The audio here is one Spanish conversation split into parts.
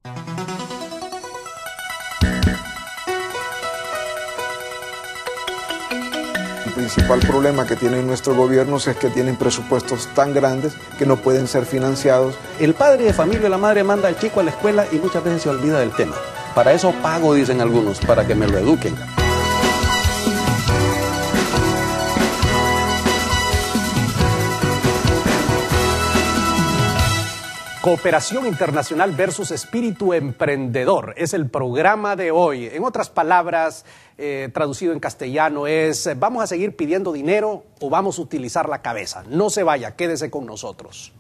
El principal problema que tienen nuestros gobiernos es que tienen presupuestos tan grandes que no pueden ser financiados. El padre de familia o la madre manda al chico a la escuela y muchas veces se olvida del tema. Para eso pago, dicen algunos, para que me lo eduquen. Cooperación internacional versus espíritu emprendedor es el programa de hoy. En otras palabras, traducido en castellano es: ¿vamos a seguir pidiendo dinero o vamos a utilizar la cabeza? No se vaya, quédese con nosotros.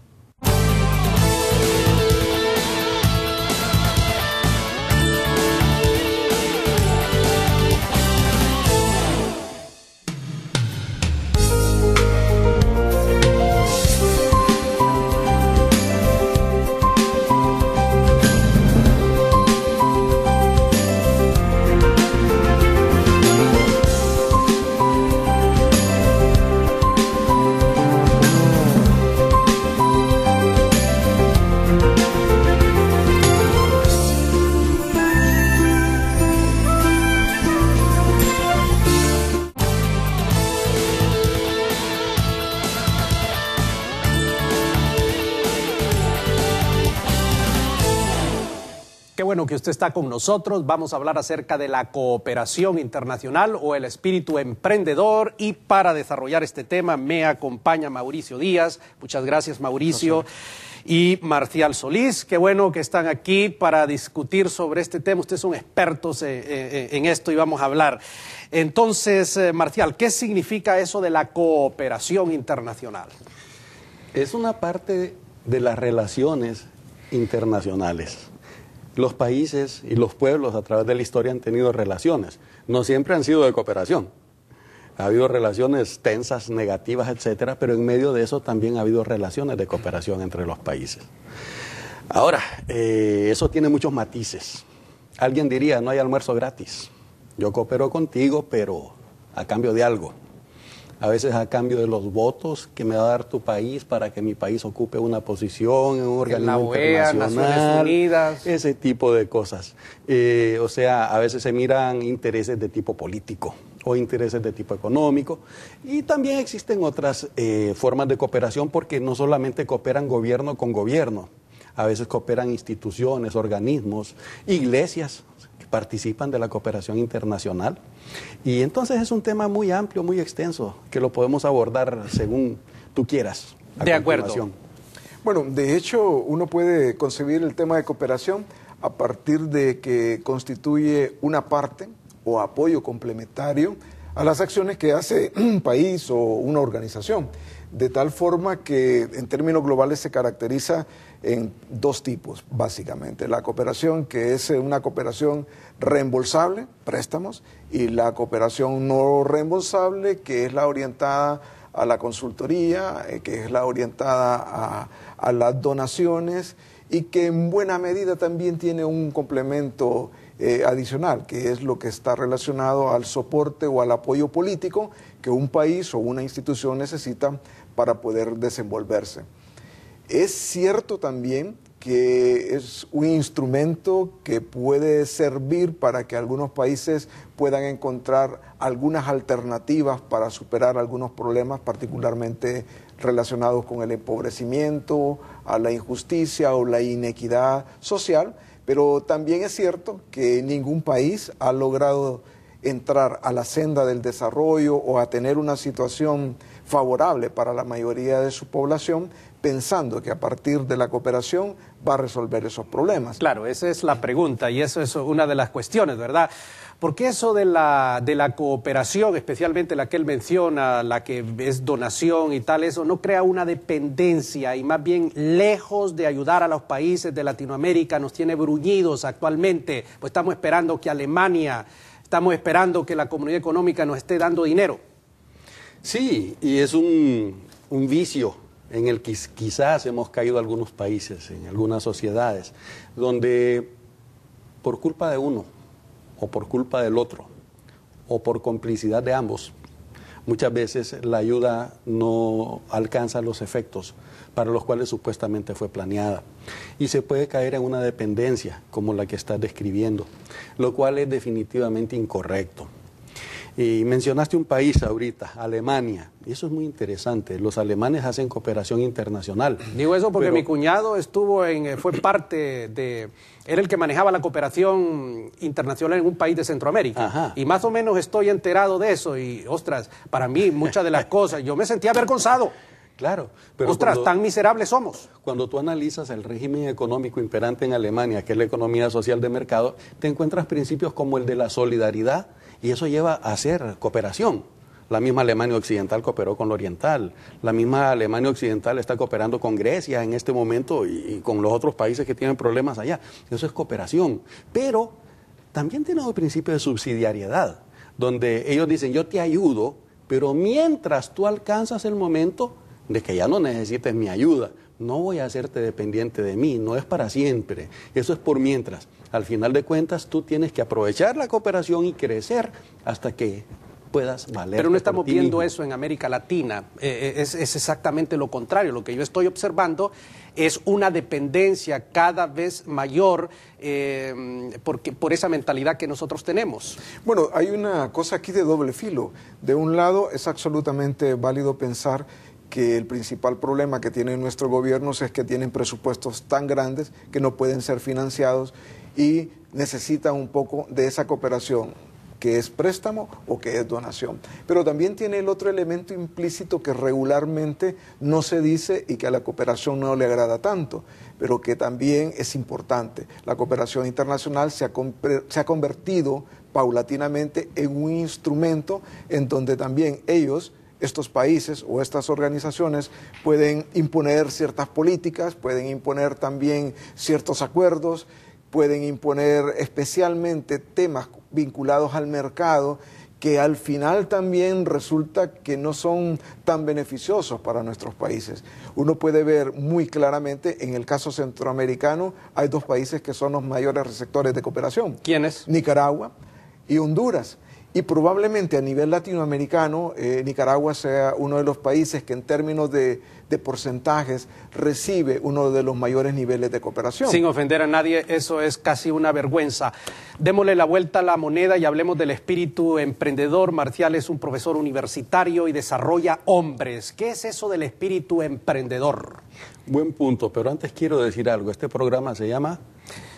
Qué bueno que usted está con nosotros. Vamos a hablar acerca de la cooperación internacional o el espíritu emprendedor, y para desarrollar este tema me acompaña Mauricio Díaz. Muchas gracias, Mauricio. Y Marcial Solís. Qué bueno que están aquí para discutir sobre este tema. Ustedes son expertos en esto y vamos a hablar. Entonces, Marcial, ¿qué significa eso de la cooperación internacional? Es una parte de las relaciones internacionales. Los países y los pueblos a través de la historia han tenido relaciones. No siempre han sido de cooperación. Ha habido relaciones tensas, negativas, etcétera, pero en medio de eso también ha habido relaciones de cooperación entre los países. Ahora, eso tiene muchos matices. Alguien diría: no hay almuerzo gratis. Yo coopero contigo, pero a cambio de algo. A veces a cambio de los votos que me va a dar tu país para que mi país ocupe una posición en un organismo internacional, Naciones Unidas, ese tipo de cosas. O sea, a veces se miran intereses de tipo político o intereses de tipo económico, y también existen otras formas de cooperación, porque no solamente cooperan gobierno con gobierno, a veces cooperan instituciones, organismos, iglesias que participan de la cooperación internacional. Y entonces es un tema muy amplio, muy extenso, que lo podemos abordar según tú quieras. De acuerdo. Bueno, de hecho, uno puede concebir el tema de cooperación a partir de que constituye una parte o apoyo complementario a las acciones que hace un país o una organización, de tal forma que en términos globales se caracteriza en dos tipos, básicamente. La cooperación, que es una cooperación reembolsable, préstamos, y la cooperación no reembolsable, que es la orientada a la consultoría, que es la orientada a las donaciones, y que en buena medida también tiene un complemento adicional, que es lo que está relacionado al soporte o al apoyo político que un país o una institución necesita para poder desenvolverse. Es cierto también que es un instrumento que puede servir para que algunos países puedan encontrar algunas alternativas para superar algunos problemas, particularmente relacionados con el empobrecimiento, a la injusticia o la inequidad social, pero también es cierto que ningún país ha logrado entrar a la senda del desarrollo o a tener una situación favorable para la mayoría de su población, pensando que a partir de la cooperación va a resolver esos problemas. Claro, esa es la pregunta y eso es una de las cuestiones, ¿verdad? Porque eso de la cooperación, especialmente la que él menciona, la que es donación y tal, eso no crea una dependencia y más bien, lejos de ayudar a los países de Latinoamérica, nos tiene bruñidos actualmente, pues estamos esperando que Alemania, estamos esperando que la Comunidad Económica nos esté dando dinero. Sí, y es un vicio en el que quizás hemos caído algunos países, en algunas sociedades, donde por culpa de uno, o por culpa del otro, o por complicidad de ambos, muchas veces la ayuda no alcanza los efectos para los cuales supuestamente fue planeada. Y se puede caer en una dependencia, como la que estás describiendo, lo cual es definitivamente incorrecto. Y mencionaste un país ahorita, Alemania, y eso es muy interesante. Los alemanes hacen cooperación internacional. Digo eso porque mi cuñado fue parte de... Era el que manejaba la cooperación internacional en un país de Centroamérica. Ajá. Y más o menos estoy enterado de eso. Y, ostras, para mí muchas de las cosas, yo me sentía avergonzado. Claro. Pero ostras, tan miserables somos. Cuando tú analizas el régimen económico imperante en Alemania, que es la economía social de mercado, te encuentras principios como el de la solidaridad, y eso lleva a hacer cooperación. La misma Alemania Occidental cooperó con la Oriental. La misma Alemania Occidental está cooperando con Grecia en este momento y con los otros países que tienen problemas allá. Eso es cooperación. Pero también tiene un principio de subsidiariedad, donde ellos dicen, yo te ayudo, pero mientras tú alcanzas el momento de que ya no necesites mi ayuda, no voy a hacerte dependiente de mí, no es para siempre, eso es por mientras. Al final de cuentas, tú tienes que aprovechar la cooperación y crecer hasta que puedas valer. Pero no estamos viendo eso en América Latina, es exactamente lo contrario. Lo que yo estoy observando es una dependencia cada vez mayor por esa mentalidad que nosotros tenemos. Bueno, hay una cosa aquí de doble filo. De un lado, es absolutamente válido pensar que el principal problema que tienen nuestros gobiernos es que tienen presupuestos tan grandes que no pueden ser financiados y necesitan un poco de esa cooperación, que es préstamo o que es donación. Pero también tiene el otro elemento implícito que regularmente no se dice y que a la cooperación no le agrada tanto, pero que también es importante. La cooperación internacional se ha convertido paulatinamente en un instrumento en donde también estos países o estas organizaciones pueden imponer ciertas políticas, pueden imponer también ciertos acuerdos, pueden imponer especialmente temas vinculados al mercado que al final también resulta que no son tan beneficiosos para nuestros países. Uno puede ver muy claramente, en el caso centroamericano, hay dos países que son los mayores receptores de cooperación. ¿Quiénes? Nicaragua y Honduras. Y probablemente a nivel latinoamericano, Nicaragua sea uno de los países que en términos de porcentajes recibe uno de los mayores niveles de cooperación. Sin ofender a nadie, eso es casi una vergüenza. Démosle la vuelta a la moneda y hablemos del espíritu emprendedor. Marcial es un profesor universitario y desarrolla hombres. ¿Qué es eso del espíritu emprendedor? Buen punto, pero antes quiero decir algo. Este programa se llama...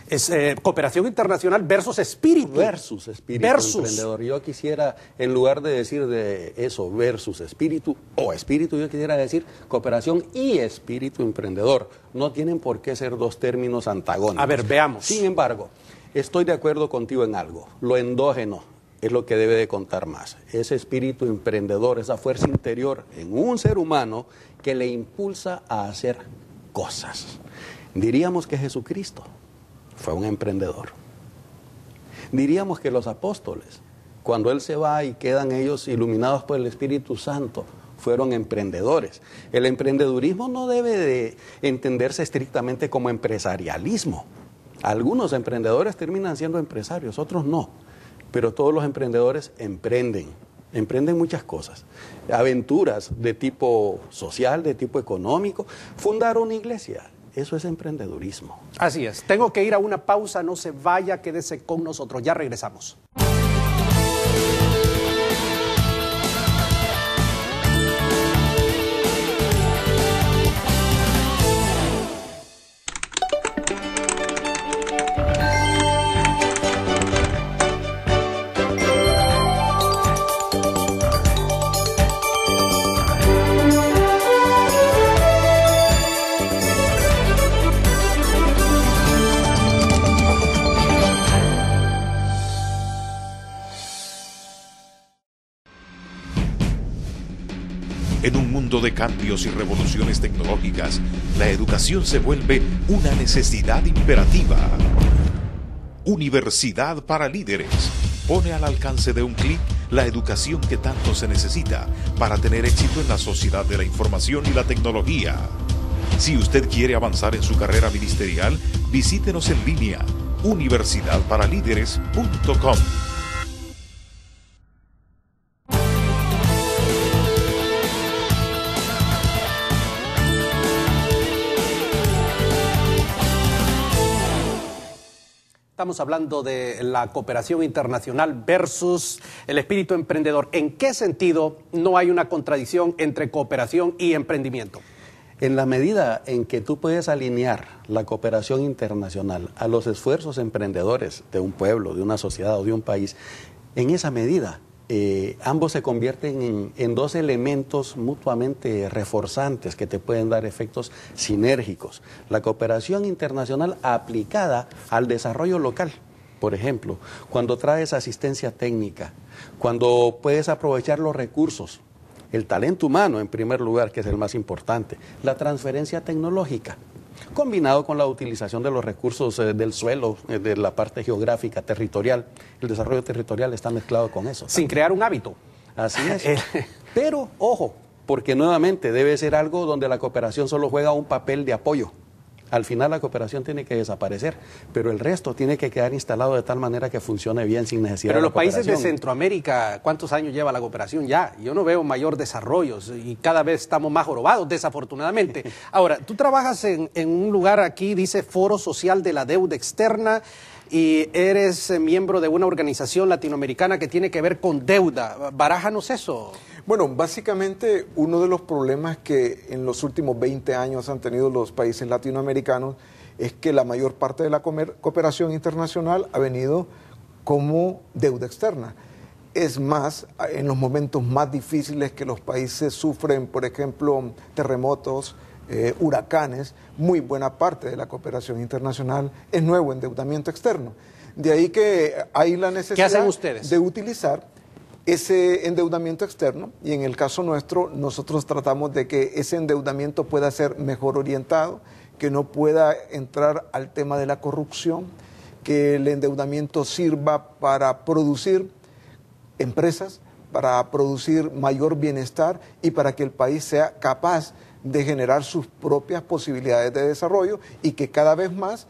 Es cooperación internacional versus espíritu. Versus espíritu emprendedor. Yo quisiera, en lugar de decir de eso, versus espíritu o espíritu, yo quisiera decir cooperación y espíritu emprendedor. No tienen por qué ser dos términos antagónicos. A ver, veamos. Sin embargo, estoy de acuerdo contigo en algo. Lo endógeno es lo que debe de contar más. Ese espíritu emprendedor, esa fuerza interior en un ser humano que le impulsa a hacer cosas. Diríamos que Jesucristo fue un emprendedor. Diríamos que los apóstoles, cuando Él se va y quedan ellos iluminados por el Espíritu Santo, fueron emprendedores. El emprendedurismo no debe de entenderse estrictamente como empresarialismo. Algunos emprendedores terminan siendo empresarios, otros no. Pero todos los emprendedores emprenden muchas cosas. Aventuras de tipo social, de tipo económico, fundar una iglesia. Eso es emprendedurismo. Así es. Tengo que ir a una pausa, no se vaya, quédese con nosotros. Ya regresamos. En un mundo de cambios y revoluciones tecnológicas, la educación se vuelve una necesidad imperativa. Universidad para Líderes pone al alcance de un clic la educación que tanto se necesita para tener éxito en la sociedad de la información y la tecnología. Si usted quiere avanzar en su carrera ministerial, visítenos en línea universidadparalíderes.com. Estamos hablando de la cooperación internacional versus el espíritu emprendedor. ¿En qué sentido no hay una contradicción entre cooperación y emprendimiento? En la medida en que tú puedes alinear la cooperación internacional a los esfuerzos emprendedores de un pueblo, de una sociedad o de un país, en esa medida ambos se convierten en dos elementos mutuamente reforzantes que te pueden dar efectos sinérgicos. La cooperación internacional aplicada al desarrollo local, por ejemplo, cuando traes asistencia técnica, cuando puedes aprovechar los recursos, el talento humano en primer lugar, que es el más importante, la transferencia tecnológica, combinado con la utilización de los recursos del suelo, de la parte geográfica, territorial. El desarrollo territorial está mezclado con eso. Sin crear un hábito. Así es. Pero, ojo, porque nuevamente debe ser algo donde la cooperación solo juega un papel de apoyo. Al final la cooperación tiene que desaparecer, pero el resto tiene que quedar instalado de tal manera que funcione bien sin necesidad de la cooperación. Pero los países de Centroamérica, ¿cuántos años lleva la cooperación ya? Yo no veo mayor desarrollo y cada vez estamos más jorobados, desafortunadamente. Ahora, tú trabajas en un lugar aquí, dice Foro Social de la Deuda Externa, y eres miembro de una organización latinoamericana que tiene que ver con deuda. Barájanos eso. Bueno, básicamente uno de los problemas que en los últimos 20 años han tenido los países latinoamericanos es que la mayor parte de la cooperación internacional ha venido como deuda externa. Es más, en los momentos más difíciles que los países sufren, por ejemplo, terremotos, huracanes, muy buena parte de la cooperación internacional es nuevo endeudamiento externo. De ahí que hay la necesidad ¿Qué hacen ustedes? De utilizar ese endeudamiento externo, y en el caso nuestro nosotros tratamos de que ese endeudamiento pueda ser mejor orientado, que no pueda entrar al tema de la corrupción, que el endeudamiento sirva para producir empresas, para producir mayor bienestar y para que el país sea capaz de generar sus propias posibilidades de desarrollo y que cada vez más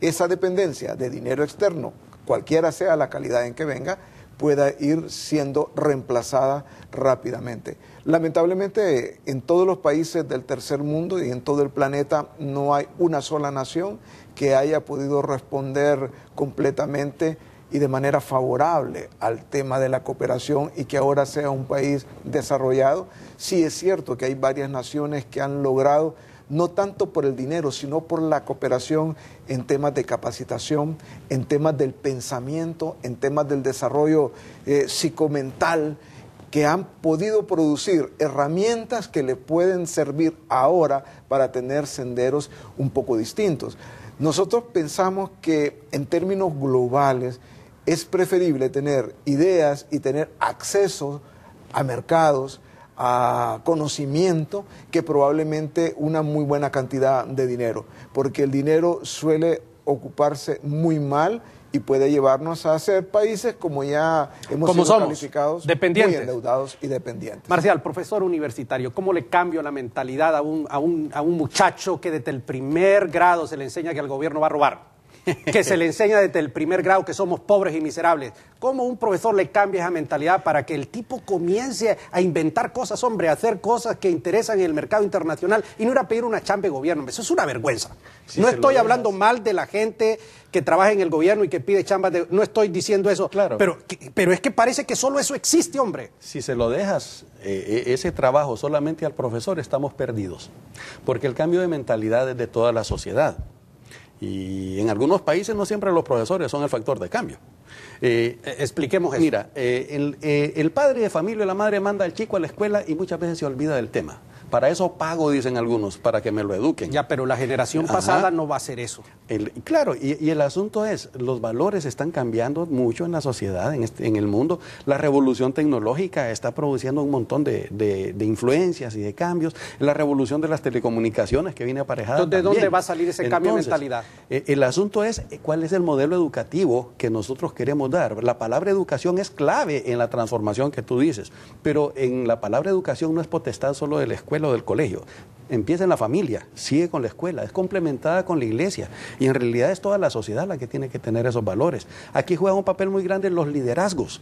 esa dependencia de dinero externo, cualquiera sea la calidad en que venga, pueda ir siendo reemplazada rápidamente. Lamentablemente, en todos los países del tercer mundo y en todo el planeta no hay una sola nación que haya podido responder completamente y de manera favorable al tema de la cooperación y que ahora sea un país desarrollado. Sí es cierto que hay varias naciones que han logrado, no tanto por el dinero, sino por la cooperación en temas de capacitación, en temas del pensamiento, en temas del desarrollo psicomental, que han podido producir herramientas que le pueden servir ahora para tener senderos un poco distintos. Nosotros pensamos que en términos globales es preferible tener ideas y tener acceso a mercados, a conocimiento, que probablemente una muy buena cantidad de dinero, porque el dinero suele ocuparse muy mal y puede llevarnos a ser países como ya hemos sido calificados, dependientes, muy endeudados y dependientes. Marcial, profesor universitario, ¿cómo le cambio la mentalidad a un muchacho que desde el primer grado se le enseña que el gobierno va a robar? Que se le enseña desde el primer grado que somos pobres y miserables. ¿Cómo un profesor le cambia esa mentalidad para que el tipo comience a inventar cosas, hombre, a hacer cosas que interesan en el mercado internacional y no ir a pedir una chamba de gobierno? Eso es una vergüenza. Si no estoy hablando mal de la gente que trabaja en el gobierno y que pide chambas de... No estoy diciendo eso, claro. Pero es que parece que solo eso existe, hombre. Si se lo dejas ese trabajo solamente al profesor, estamos perdidos. Porque el cambio de mentalidad es de toda la sociedad. Y en algunos países no siempre los profesores son el factor de cambio. Expliquemos eso. Mira, el padre de familia, la madre manda al chico a la escuela y muchas veces se olvida del tema. Para eso pago, dicen algunos, para que me lo eduquen. Ya, pero la generación pasada no va a hacer eso. Claro, y el asunto es, los valores están cambiando mucho en la sociedad, en el mundo. La revolución tecnológica está produciendo un montón de influencias y de cambios. La revolución de las telecomunicaciones que viene aparejada ¿De dónde va a salir ese cambio de mentalidad? El asunto es, ¿cuál es el modelo educativo que nosotros queremos dar? La palabra educación es clave en la transformación que tú dices, pero en la palabra educación no es potestad solo de la escuela o del colegio. empieza en la familia, sigue con la escuela, es complementada con la iglesia y en realidad es toda la sociedad la que tiene que tener esos valores. Aquí juega un papel muy grande los liderazgos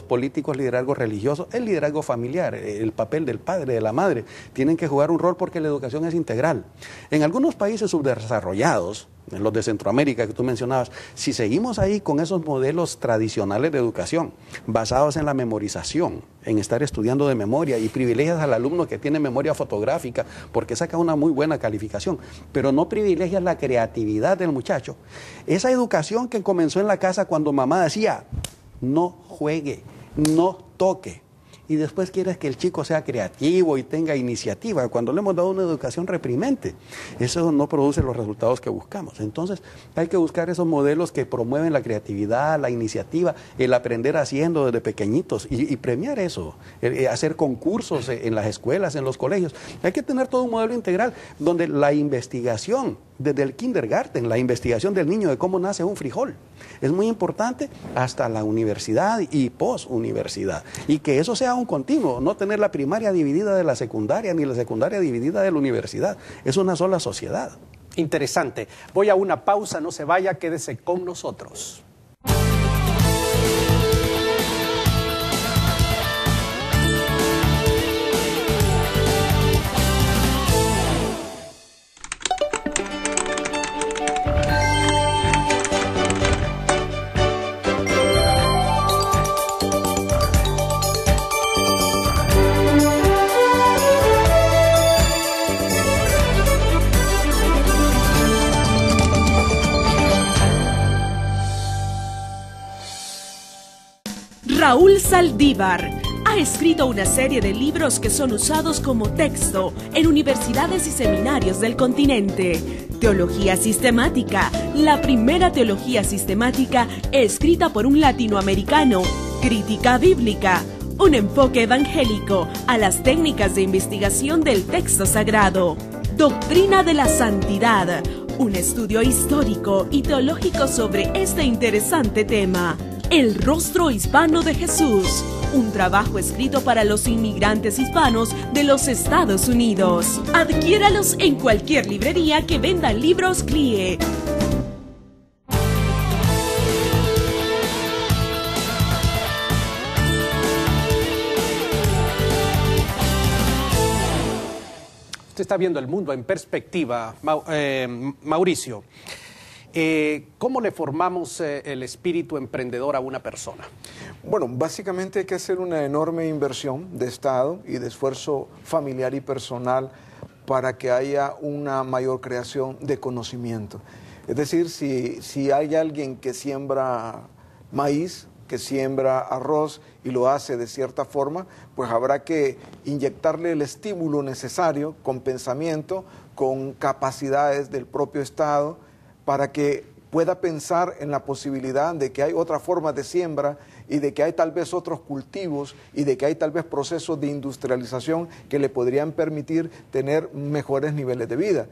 políticos, liderazgos religiosos, el liderazgo familiar, el papel del padre, de la madre, tienen que jugar un rol porque la educación es integral. En algunos países subdesarrollados, en los de Centroamérica que tú mencionabas, si seguimos ahí con esos modelos tradicionales de educación, basados en la memorización, en estar estudiando de memoria y privilegias al alumno que tiene memoria fotográfica porque saca una muy buena calificación, pero no privilegias la creatividad del muchacho. Esa educación que comenzó en la casa cuando mamá decía, no juegue, no toque, y después quieres que el chico sea creativo y tenga iniciativa, cuando le hemos dado una educación reprimente. Eso no produce los resultados que buscamos. Entonces, hay que buscar esos modelos que promueven la creatividad, la iniciativa, el aprender haciendo desde pequeñitos y premiar eso, hacer concursos en las escuelas, en los colegios. Hay que tener todo un modelo integral donde la investigación, desde el kindergarten, la investigación del niño de cómo nace un frijol, es muy importante hasta la universidad y posuniversidad. Y que eso sea un continuo, no tener la primaria dividida de la secundaria, ni la secundaria dividida de la universidad. Es una sola sociedad. Interesante. Voy a una pausa, no se vaya, quédese con nosotros. Raúl Saldívar ha escrito una serie de libros que son usados como texto en universidades y seminarios del continente. Teología sistemática, la primera teología sistemática escrita por un latinoamericano. Crítica bíblica, un enfoque evangélico a las técnicas de investigación del texto sagrado. Doctrina de la santidad, un estudio histórico y teológico sobre este interesante tema. El rostro hispano de Jesús, un trabajo escrito para los inmigrantes hispanos de los Estados Unidos. Adquiéralos en cualquier librería que venda libros CLIE. Usted está viendo el mundo en perspectiva, Mauricio. ¿Cómo le formamos el espíritu emprendedor a una persona? Bueno, básicamente hay que hacer una enorme inversión de Estado y de esfuerzo familiar y personal para que haya una mayor creación de conocimiento. Es decir, si hay alguien que siembra maíz, que siembra arroz y lo hace de cierta forma, pues habrá que inyectarle el estímulo necesario con pensamiento, con capacidades del propio Estado, para que pueda pensar en la posibilidad de que hay otra forma de siembra y de que hay tal vez otros cultivos y de que hay tal vez procesos de industrialización que le podrían permitir tener mejores niveles de vida.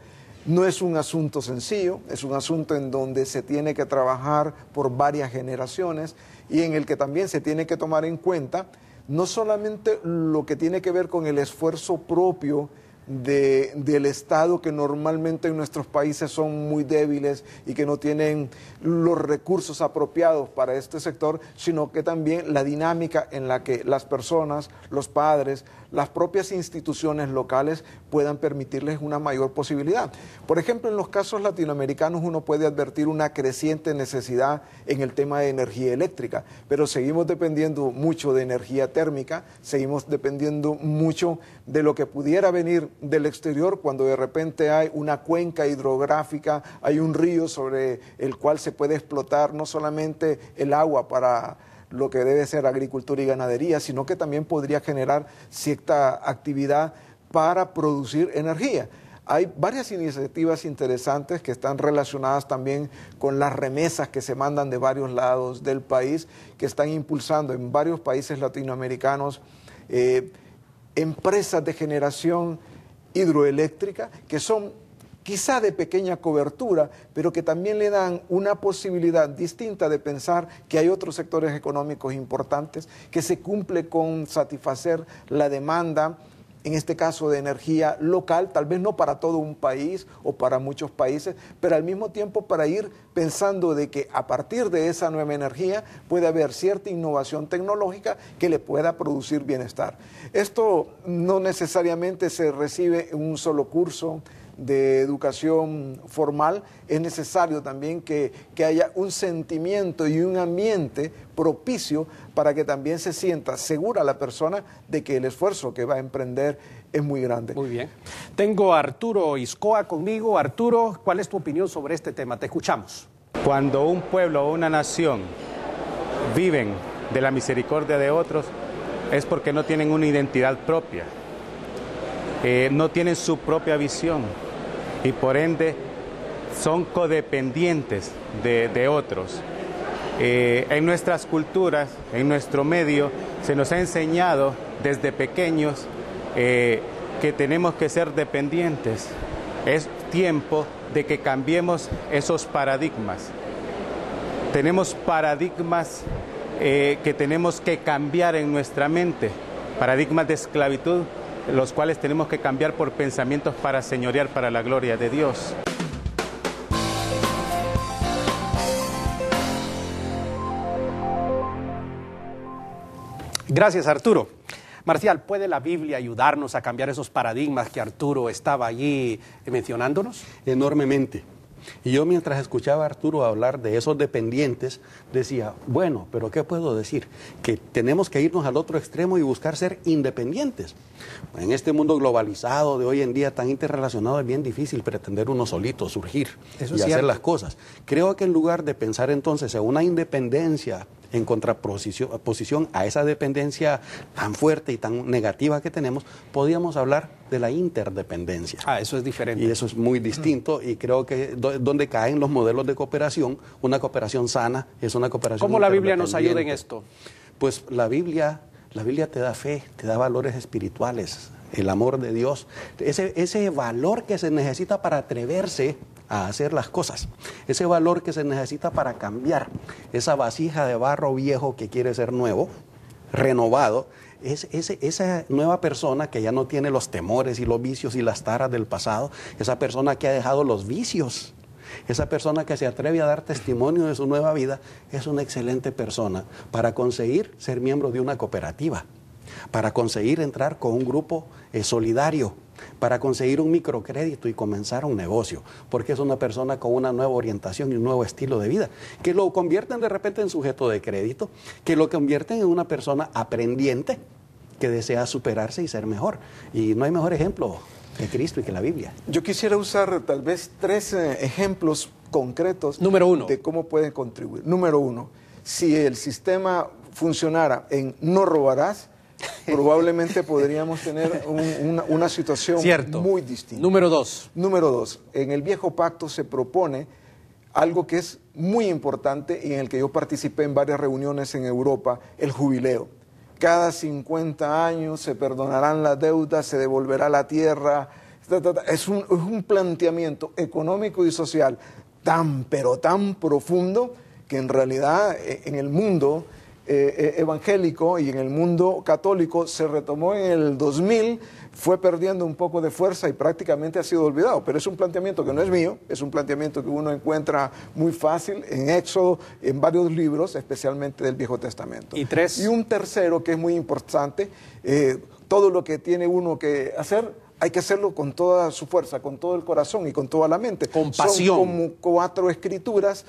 No es un asunto sencillo, es un asunto en donde se tiene que trabajar por varias generaciones y en el que también se tiene que tomar en cuenta no solamente lo que tiene que ver con el esfuerzo propio del Estado, que normalmente en nuestros países son muy débiles y que no tienen los recursos apropiados para este sector, sino que también la dinámica en la que las personas, los padres, las propias instituciones locales puedan permitirles una mayor posibilidad. Por ejemplo, en los casos latinoamericanos uno puede advertir una creciente necesidad en el tema de energía eléctrica, pero seguimos dependiendo mucho de energía térmica, seguimos dependiendo mucho de lo que pudiera venir del exterior cuando de repente hay una cuenca hidrográfica, hay un río sobre el cual se puede explotar no solamente el agua para lo que debe ser agricultura y ganadería, sino que también podría generar cierta actividad para producir energía. Hay varias iniciativas interesantes que están relacionadas también con las remesas que se mandan de varios lados del país, que están impulsando en varios países latinoamericanos empresas de generación hidroeléctrica que son quizá de pequeña cobertura, pero que también le dan una posibilidad distinta de pensar que hay otros sectores económicos importantes, que se cumple con satisfacer la demanda en este caso de energía local, tal vez no para todo un país o para muchos países, pero al mismo tiempo para ir pensando de que a partir de esa nueva energía puede haber cierta innovación tecnológica que le pueda producir bienestar. Esto no necesariamente se recibe en un solo curso de educación formal, es necesario también que haya un sentimiento y un ambiente propicio para que también se sienta segura la persona de que el esfuerzo que va a emprender es muy grande. Muy bien. Tengo a Arturo Iscoa conmigo. Arturo, ¿cuál es tu opinión sobre este tema? Te escuchamos. Cuando un pueblo o una nación viven de la misericordia de otros, es porque no tienen una identidad propia. No tienen su propia visión y por ende son codependientes de otros. En nuestras culturas, en nuestro medio, se nos ha enseñado desde pequeños que tenemos que ser dependientes. Es tiempo de que cambiemos esos paradigmas. Tenemos paradigmas que tenemos que cambiar en nuestra mente, paradigmas de esclavitud, los cuales tenemos que cambiar por pensamientos para señorear para la gloria de Dios. Gracias, Arturo. Marcial, ¿puede la Biblia ayudarnos a cambiar esos paradigmas que Arturo estaba allí mencionándonos? Enormemente. Y yo mientras escuchaba a Arturo hablar de esos dependientes, decía, bueno, pero ¿qué puedo decir? Que tenemos que irnos al otro extremo y buscar ser independientes. En este mundo globalizado de hoy en día tan interrelacionado es bien difícil pretender uno solito surgir y hacer las cosas. Creo que en lugar de pensar entonces en una independencia en contraposición a esa dependencia tan fuerte y tan negativa que tenemos, podíamos hablar de la interdependencia. Eso es diferente. Y eso es muy distinto y creo que donde caen los modelos de cooperación, una cooperación sana es una cooperación ¿Cómo la Biblia nos ayuda en esto? Pues la Biblia te da fe, te da valores espirituales, el amor de Dios, ese valor que se necesita para atreverse a hacer las cosas, ese valor que se necesita para cambiar, esa vasija de barro viejo que quiere ser nuevo, renovado, esa nueva persona que ya no tiene los temores y los vicios y las taras del pasado, esa persona que ha dejado los vicios, esa persona que se atreve a dar testimonio de su nueva vida, es una excelente persona para conseguir ser miembro de una cooperativa, para conseguir entrar con un grupo solidario, para conseguir un microcrédito y comenzar un negocio, porque es una persona con una nueva orientación y un nuevo estilo de vida, que lo convierten de repente en sujeto de crédito, que lo convierten en una persona aprendiente que desea superarse y ser mejor. Y no hay mejor ejemplo que Cristo y que la Biblia. Yo quisiera usar tal vez 3 ejemplos concretos. Número 1. De cómo pueden contribuir. Número 1, si el sistema funcionara en no robarás, probablemente podríamos tener una situación muy distinta. Número 2. Número 2, en el Viejo Pacto se propone algo que es muy importante y en el que yo participé en varias reuniones en Europa, el jubileo. Cada 50 años se perdonarán las deudas, se devolverá la tierra. Es un planteamiento económico y social pero tan profundo que en realidad en el mundo evangélico y en el mundo católico se retomó en el 2000, fue perdiendo un poco de fuerza y prácticamente ha sido olvidado, pero es un planteamiento que no es mío, es un planteamiento que uno encuentra muy fácil en Éxodo, en varios libros, especialmente del Viejo Testamento. Y 3. Y un tercero que es muy importante, todo lo que tiene uno que hacer, hay que hacerlo con toda su fuerza, con todo el corazón y con toda la mente. Con pasión. Son como 4 escrituras,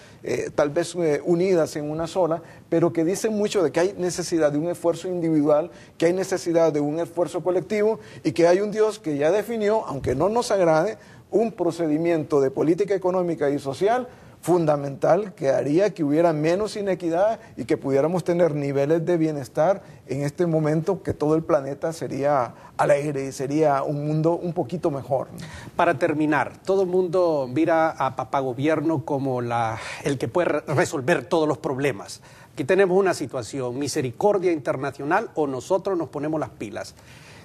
tal vez unidas en una sola, pero que dicen mucho de que hay necesidad de un esfuerzo individual, que hay necesidad de un esfuerzo colectivo y que hay un Dios que ya definió, aunque no nos agrade, un procedimiento de política económica y social fundamental que haría que hubiera menos inequidad y que pudiéramos tener niveles de bienestar en este momento, que todo el planeta sería alegre y sería un mundo un poquito mejor. Para terminar, todo el mundo mira a papá gobierno como el que puede resolver todos los problemas. Aquí tenemos una situación, misericordia internacional o nosotros nos ponemos las pilas.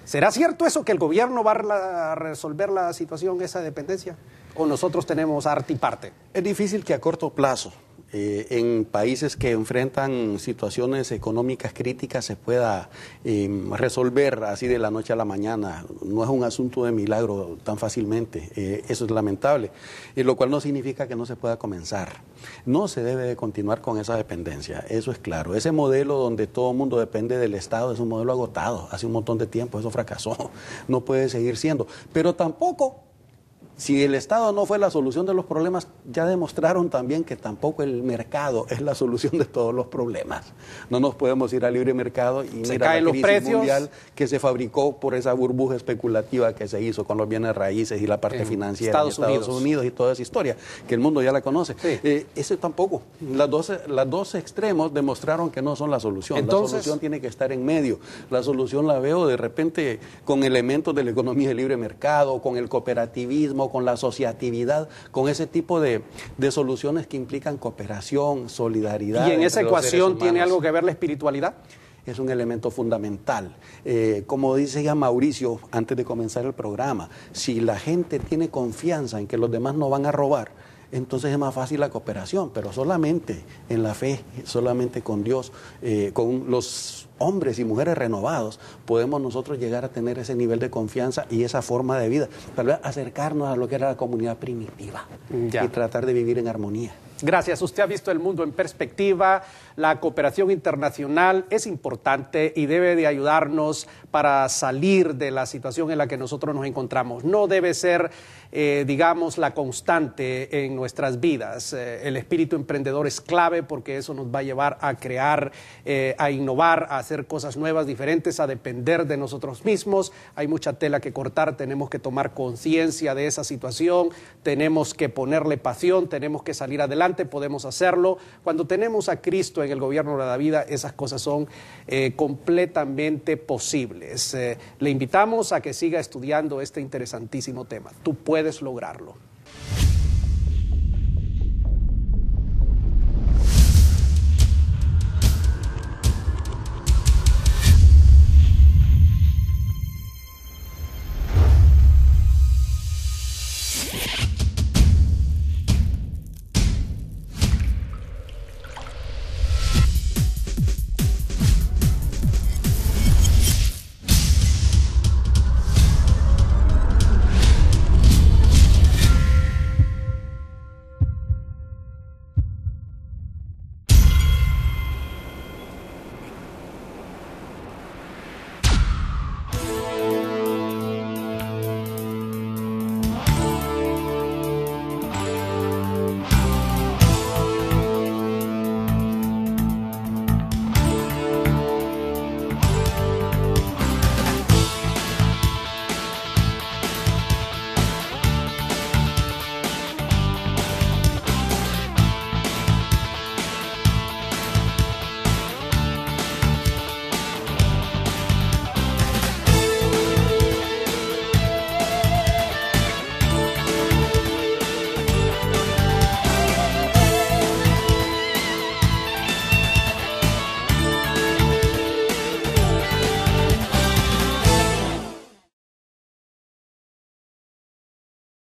¿Será cierto eso, que el gobierno va a resolver la situación, esa dependencia? ¿O nosotros tenemos arte y parte? Es difícil que a corto plazo en países que enfrentan situaciones económicas críticas se pueda resolver así de la noche a la mañana. No es un asunto de milagro tan fácilmente. Eso es lamentable, lo cual no significa que no se pueda comenzar. No se debe de continuar con esa dependencia, eso es claro. Ese modelo donde todo el mundo depende del Estado es un modelo agotado. Hace un montón de tiempo eso fracasó. No puede seguir siendo. Pero tampoco... Si el Estado no fue la solución de los problemas, ya demostraron también que tampoco el mercado es la solución de todos los problemas. No nos podemos ir al libre mercado y mira la crisis mundial que se fabricó por esa burbuja especulativa que se hizo con los bienes raíces y la parte financiera de Estados Unidos y toda esa historia, que el mundo ya la conoce. Sí. Ese tampoco. Las dos extremos demostraron que no son la solución. Entonces, la solución tiene que estar en medio. La solución la veo de repente con elementos de la economía de libre mercado, con el cooperativismo, con la asociatividad, con ese tipo de soluciones que implican cooperación, solidaridad. ¿Y en esa ecuación tiene algo que ver la espiritualidad? Es un elemento fundamental. Como dice ya Mauricio antes de comenzar el programa, si la gente tiene confianza en que los demás no van a robar, entonces es más fácil la cooperación, pero solamente en la fe, solamente con Dios, con los hombres y mujeres renovados, podemos nosotros llegar a tener ese nivel de confianza y esa forma de vida, tal vez acercarnos a lo que era la comunidad primitiva y tratar de vivir en armonía. Gracias. Usted ha visto el mundo en perspectiva. La cooperación internacional es importante y debe de ayudarnos para salir de la situación en la que nosotros nos encontramos. No debe ser, digamos, la constante en nuestras vidas. El espíritu emprendedor es clave porque eso nos va a llevar a crear, a innovar, a hacer cosas nuevas, diferentes, a depender de nosotros mismos. Hay mucha tela que cortar, tenemos que tomar conciencia de esa situación, tenemos que ponerle pasión, tenemos que salir adelante. Podemos hacerlo. Cuando tenemos a Cristo en el gobierno de la vida, esas cosas son completamente posibles. Le invitamos a que siga estudiando este interesantísimo tema. Tú puedes lograrlo.